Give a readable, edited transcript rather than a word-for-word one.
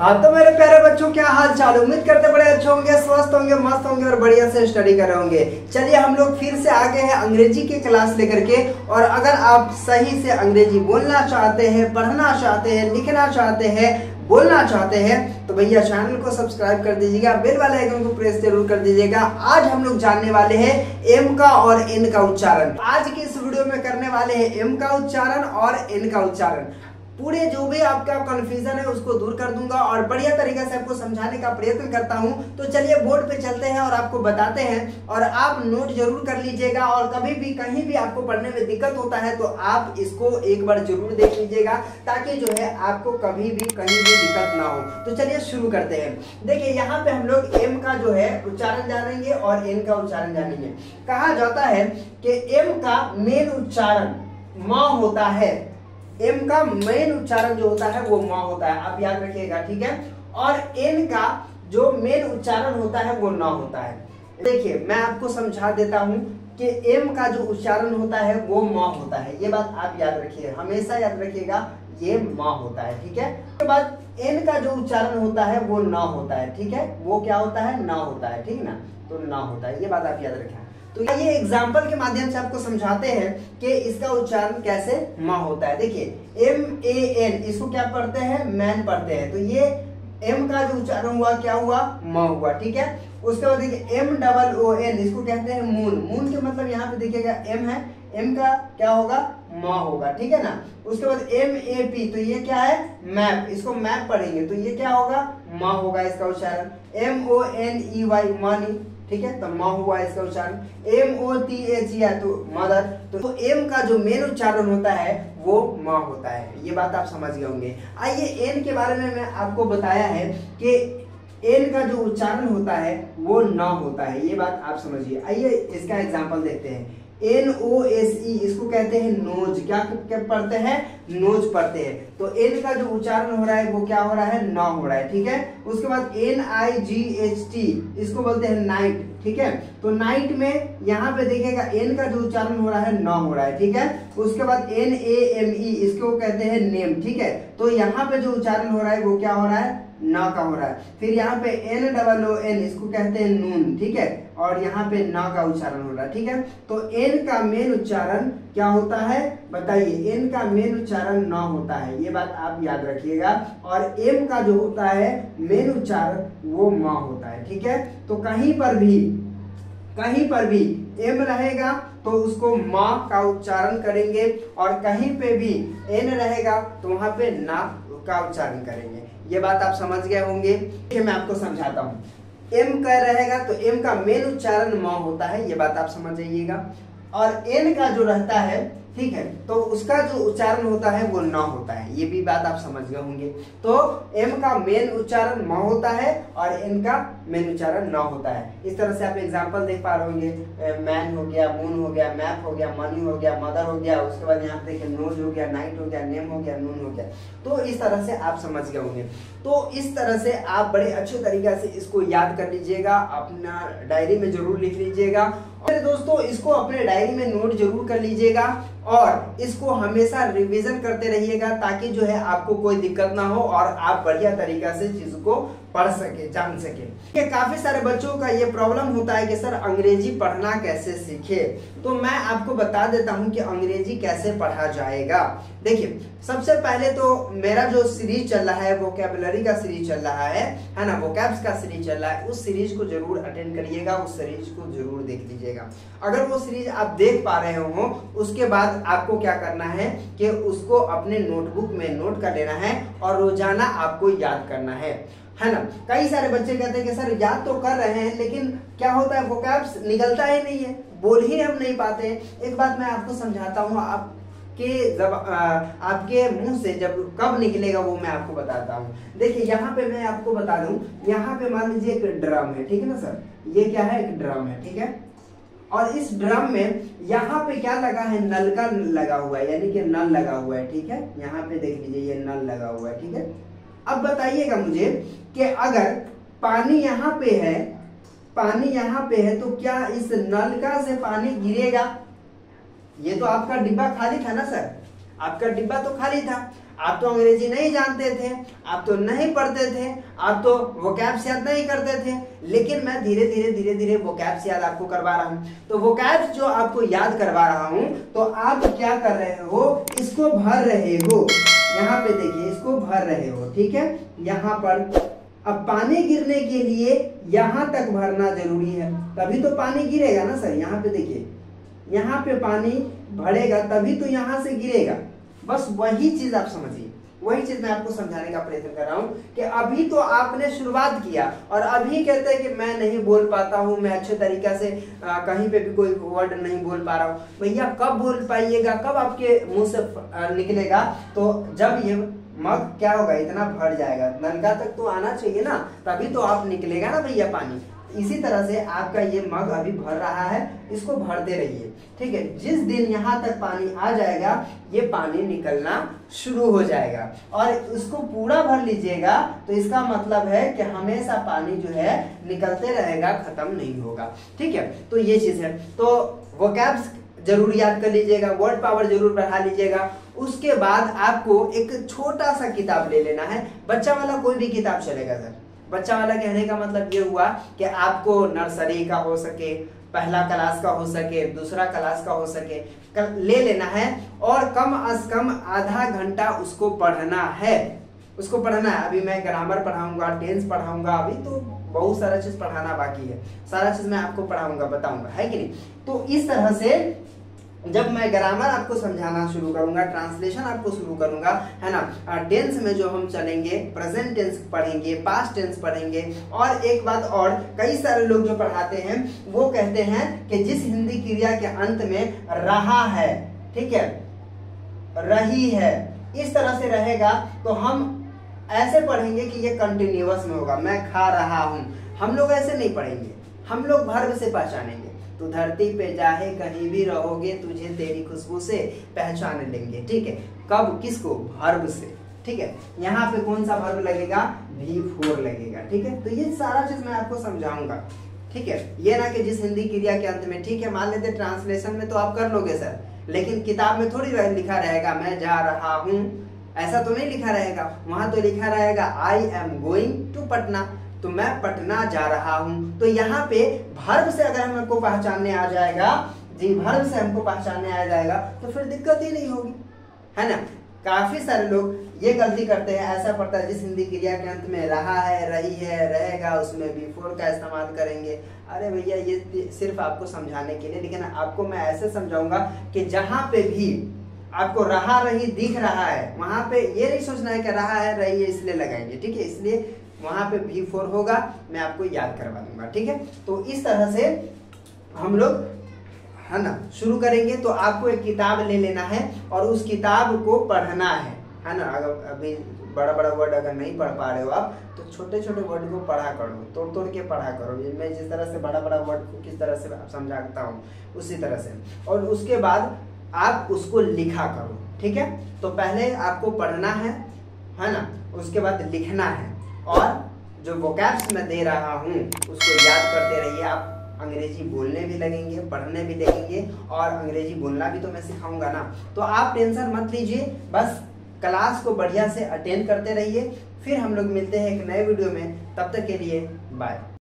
हाँ तो मेरे प्यारे बच्चों, क्या हाल चाल। उम्मीद करते बड़े अच्छे होंगे, स्वस्थ होंगे, मस्त होंगे और बढ़िया से स्टडी कर रहे होंगे। चलिए हम लोग फिर से आ गए हैं अंग्रेजी की क्लास लेकर के। और अगर आप सही से अंग्रेजी बोलना चाहते हैं, पढ़ना चाहते हैं, लिखना चाहते हैं, बोलना चाहते हैं तो भैया चैनल को सब्सक्राइब कर दीजिएगा, बेल वाले आइकन को प्रेस जरूर कर दीजिएगा। आज हम लोग जानने वाले हैं एम का और एन का उच्चारण। आज की इस वीडियो में करने वाले हैं एम का उच्चारण और एन का उच्चारण। पूरे जो भी आपका कंफ्यूजन है उसको दूर कर दूंगा और बढ़िया तरीके से आपको समझाने का प्रयत्न करता हूं। तो चलिए बोर्ड पे चलते हैं और आपको बताते हैं और आप नोट जरूर कर लीजिएगा। और कभी भी कहीं भी आपको पढ़ने में दिक्कत होता है तो आप इसको एक बार जरूर देख लीजिएगा, ताकि जो है आपको कभी भी कहीं भी दिक्कत ना हो। तो चलिए शुरू करते हैं। देखिए यहाँ पे हम लोग एम का जो है उच्चारण जानेंगे और एन का उच्चारण जानेंगे। कहा जाता है कि एम का मेन उच्चारण म होता है। एम का मेन उच्चारण जो होता है वो म होता है, आप याद रखिएगा, ठीक है। और एन का जो मेन उच्चारण होता है वो न होता है। देखिए मैं आपको समझा देता हूं कि एम का जो उच्चारण होता है वो म होता है। ये बात आप याद रखिए, हमेशा याद रखिएगा, ये म होता है, ठीक है। उसके बाद एन का जो उच्चारण होता है वो न होता है, ठीक है। वो क्या होता है? न होता है, ठीक ना। तो न होता है, ये बात आप याद रखें। तो ये एग्जाम्पल के माध्यम से आपको समझाते हैं कि इसका उच्चारण कैसे म होता है। देखिए एम ए एन, इसको क्या पढ़ते हैं? मैन पढ़ते हैं। तो ये एम का जो उच्चारण हुआ क्या हुआ? म हुआ, ठीक है। उसके बाद देखिए एम डबल ओ एन, इसको कहते हैं मून। मून के मतलब यहाँ पे देखिएगा एम है, एम का क्या होगा? म होगा, ठीक है ना। उसके बाद एम ए पी, तो ये क्या है? मैप। इसको मैप पढ़ेंगे तो ये क्या होगा? म होगा इसका उच्चारण। M O N E Y, money, ठीक है। तो म हुआ इसका उच्चारण। M O T H E, तो मदर। तो एम का जो मेन उच्चारण होता है वो म होता है। ये बात आप समझ गए होंगे। आइए एन के बारे में मैं आपको बताया है कि एन का जो उच्चारण होता है वो न होता है। ये बात आप समझिए। आइए इसका एग्जाम्पल देखते हैं। एन ओ एस ई, इसको कहते हैं नोज। क्या पढ़ते हैं? नोज पढ़ते हैं। तो एन का जो उच्चारण हो रहा है वो क्या हो रहा है? न हो रहा है, ठीक है। उसके बाद एन आई जी एच टी, इसको बोलते हैं नाइट, ठीक है। तो नाइट में यहाँ पे देखिएगा एन का जो उच्चारण हो रहा है न हो रहा है, ठीक है। उसके बाद एन ए एम ई, इसको कहते हैं नेम, ठीक है। तो यहाँ पे जो उच्चारण हो रहा है वो क्या हो रहा है? न का हो रहा है। फिर यहाँ पे एन डबल ओ एन, इसको कहते हैं नून, ठीक है। और यहाँ पे न का उच्चारण हो रहा है, ठीक है। तो एन का मेन उच्चारण क्या होता है बताइए? एन का मेन उच्चारण न होता है, ये बात आप याद रखिएगा। और एम का जो होता है मेन उच्चारण वो म होता है, ठीक है। तो कहीं पर भी एम रहेगा तो उसको म का उच्चारण करेंगे, और कहीं पे भी एन रहेगा तो वहां पे ना का उच्चारण करेंगे। ये बात आप समझ गए होंगे। मैं आपको समझाता हूँ। एम का रहेगा तो एम का मेन उच्चारण म होता है, ये बात आप समझ जाइएगा। और एन का जो रहता है, ठीक है, तो उसका जो उच्चारण होता है वो न होता है। ये भी बात आप समझ गए होंगे। तो एम का मेन उच्चारण म होता है और एन का मेन उच्चारण न होता है। इस तरह से आप एग्जांपल देख पा रहे होंगे। मैन हो गया, मून हो गया, मैप हो गया, मनी हो गया, मदर हो गया। उसके बाद यहाँ पे देखिए नोज हो गया, नाइट हो गया, नेम हो गया, नून हो गया। तो इस तरह से आप समझ गए होंगे। तो इस तरह से आप बड़े अच्छे तरीके से इसको याद कर लीजिएगा, अपना डायरी में जरूर लिख लीजिएगा। और दोस्तों इसको अपने डायरी में नोट जरूर कर लीजिएगा और इसको हमेशा रिवीजन करते रहिएगा, ताकि जो है आपको कोई दिक्कत ना हो और आप बढ़िया तरीका से चीज को पढ़ सके, जान सके। काफी सारे बच्चों का ये प्रॉब्लम होता है कि सर अंग्रेजी पढ़ना कैसे सीखे। तो मैं आपको बता देता हूं कि अंग्रेजी कैसे पढ़ा जाएगा। देखिए सबसे पहले तो मेरा जो सीरीज चल रहा है, वोकैबुलरी का सीरीज चल रहा है ना, वोकैब्स का सीरीज चल रहा है, उस सीरीज को जरूर अटेंड करिएगा, उस सीरीज को जरूर देख लीजिएगा। अगर वो सीरीज आप देख पा रहे हो उसके बाद आपको क्या करना है कि उसको अपने नोटबुक में नोट कर लेना है और रोजाना आपको याद करना है ना। कई सारे बच्चे कहते हैं कि सर याद तो कर रहे हैं लेकिन क्या होता है, वोकैब्स निकलता ही नहीं है, बोल ही हम नहीं पाते हैं। एक बात मैं आपको समझाता हूँ, आपके मुंह से जब कब निकलेगा वो मैं आपको बताता हूँ। देखिए यहाँ पे मैं आपको बता दूं, यहाँ पे मान लीजिए एक ड्रम है, ठीक है ना सर। ये क्या है? एक ड्रम है, ठीक है। और इस ड्रम में यहाँ पे क्या लगा है? नल का लगा हुआ है, यानी कि नल लगा हुआ है, ठीक है। यहाँ पे देख लीजिए ये नल लगा हुआ है, ठीक है। अब बताइएगा मुझे कि अगर पानी यहाँ पे है तो क्या इस नल का से पानी गिरेगा? ये तो आपका डिब्बा खाली था ना सर, आपका डिब्बा तो खाली था। आप तो अंग्रेजी नहीं जानते थे, आप तो नहीं पढ़ते थे, आप तो वोकैब्स याद नहीं करते थे, लेकिन मैं धीरे धीरे वोकैब्स याद आपको करवा रहा हूँ। तो वोकैब्स जो आपको याद करवा रहा हूँ, तो आप क्या कर रहे हो, इसको भर रहे हो। यहाँ पे देखिए, इसको भर रहे हो, ठीक है। यहाँ पर अब पानी गिरने के लिए यहाँ तक भरना जरूरी है, तभी तो पानी गिरेगा ना सर। यहाँ पे देखिए, यहाँ पे पानी भरेगा तभी तो यहाँ से गिरेगा। बस वही चीज आप समझिए, वही चीज मैं आपको समझाने का प्रयत्न कर रहा हूँ कि अभी तो आपने शुरुआत किया और अभी कहते हैं कि मैं नहीं बोल पाता हूँ, मैं अच्छे तरीके से कहीं पे भी कोई वर्ड नहीं बोल पा रहा हूँ। भैया कब बोल पाइएगा, कब आपके मुंह से निकलेगा, तो जब ये मग क्या होगा, इतना भर जाएगा, नलका तक तो आना चाहिए ना, तभी तो आप निकलेगा ना भैया पानी। इसी तरह से आपका ये मग अभी भर रहा है, इसको भरते रहिए, ठीक है। जिस दिन यहाँ तक पानी आ जाएगा, ये पानी निकलना शुरू हो जाएगा और इसको पूरा भर लीजिएगा, तो इसका मतलब है कि हमेशा पानी जो है निकलते रहेगा, खत्म नहीं होगा, ठीक है। तो ये चीज है। तो वोकैब्स जरूर याद कर लीजिएगा, वर्ड पावर जरूर बढ़ा लीजिएगा। उसके बाद आपको एक छोटा सा किताब ले लेना है, बच्चा वाला कोई भी किताब चलेगा सर। बच्चा वाला कहने का मतलब ये हुआ कि आपको नर्सरी का हो सके, पहला क्लास का हो सके, दूसरा क्लास का हो सके, ले लेना है और कम से कम आधा घंटा उसको पढ़ना है, उसको पढ़ना है। अभी मैं ग्रामर पढ़ाऊंगा, टेंस पढ़ाऊंगा, अभी तो बहुत सारा चीज पढ़ाना बाकी है, सारा चीज मैं आपको पढ़ाऊंगा, बताऊंगा, है कि नहीं। तो इस तरह से जब मैं ग्रामर आपको समझाना शुरू करूंगा, ट्रांसलेशन आपको शुरू करूंगा, है ना, टेंस में जो हम चलेंगे, प्रेजेंट टेंस पढ़ेंगे, पास्ट टेंस पढ़ेंगे। और एक बात और, कई सारे लोग जो पढ़ाते हैं वो कहते हैं कि जिस हिंदी क्रिया के अंत में रहा है, ठीक है, रही है, इस तरह से रहेगा, तो हम ऐसे पढ़ेंगे कि ये कंटिन्यूअस में होगा, मैं खा रहा हूं। हम लोग ऐसे नहीं पढ़ेंगे, हम लोग वर्ब से पहचानेंगे। तू धरती पे चाहे कहीं भी रहोगे, तुझे तेरी खुशबू से पहचान लेंगे, ठीक है। कब, किसको, वर्ब से, ठीक है। यहाँ पे कौन सा वर्ब लगेगा, V4 लगेगा, ठीक है। तो ये सारा चीज मैं आपको समझाऊंगा, ठीक है। ये ना कि जिस हिंदी क्रिया के अंत में, ठीक है, मान लेते ट्रांसलेशन में तो आप कर लोगे सर, लेकिन किताब में थोड़ी लिखा रहेगा मैं जा रहा हूँ, ऐसा तो नहीं लिखा रहेगा। वहां तो लिखा रहेगा I am going to Patna, तो मैं पटना जा रहा हूं। तो यहाँ पे वर्ब से अगर हमको पहचानने आ जाएगा, जी वर्ब से हमको पहचानने आ जाएगा, तो फिर दिक्कत ही नहीं होगी, है ना। काफी सारे लोग ये गलती करते हैं, ऐसा पड़ता है जिस हिंदी क्रिया के अंत में रहा है, रही है, रहेगा, उसमें V4 का इस्तेमाल करेंगे। अरे भैया ये सिर्फ आपको समझाने के लिए, लेकिन आपको मैं ऐसे समझाऊंगा कि जहां पे भी आपको रहा रही दिख रहा है, वहां पे ये नहीं सोचना है कि रहा है रही है इसलिए लगाएंगे, ठीक है। इसलिए वहां पे V4 होगा, मैं आपको याद करवा दूंगा, ठीक है। तो इस तरह से हम लोग, है ना, शुरू करेंगे। तो आपको एक किताब ले लेना है और उस किताब को पढ़ना है ना। अगर अभी बड़ा बड़ा वर्ड अगर नहीं पढ़ पा रहे हो आप, तो छोटे छोटे वर्ड को पढ़ा करो, तोड़ तोड़ के पढ़ा करो। मैं जिस तरह से बड़ा बड़ा वर्ड को किस तरह से समझाता हूँ, उसी तरह से। और उसके बाद आप उसको लिखा करो, ठीक है। तो पहले आपको पढ़ना है ना, उसके बाद लिखना है, और जो वोकैब्स मैं दे रहा हूँ उसको याद करते रहिए। आप अंग्रेजी बोलने भी लगेंगे, पढ़ने भी लगेंगे, और अंग्रेजी बोलना भी तो मैं सिखाऊंगा ना। तो आप टेंशन मत लीजिए, बस क्लास को बढ़िया से अटेंड करते रहिए। फिर हम लोग मिलते हैं एक नए वीडियो में, तब तक के लिए बाय।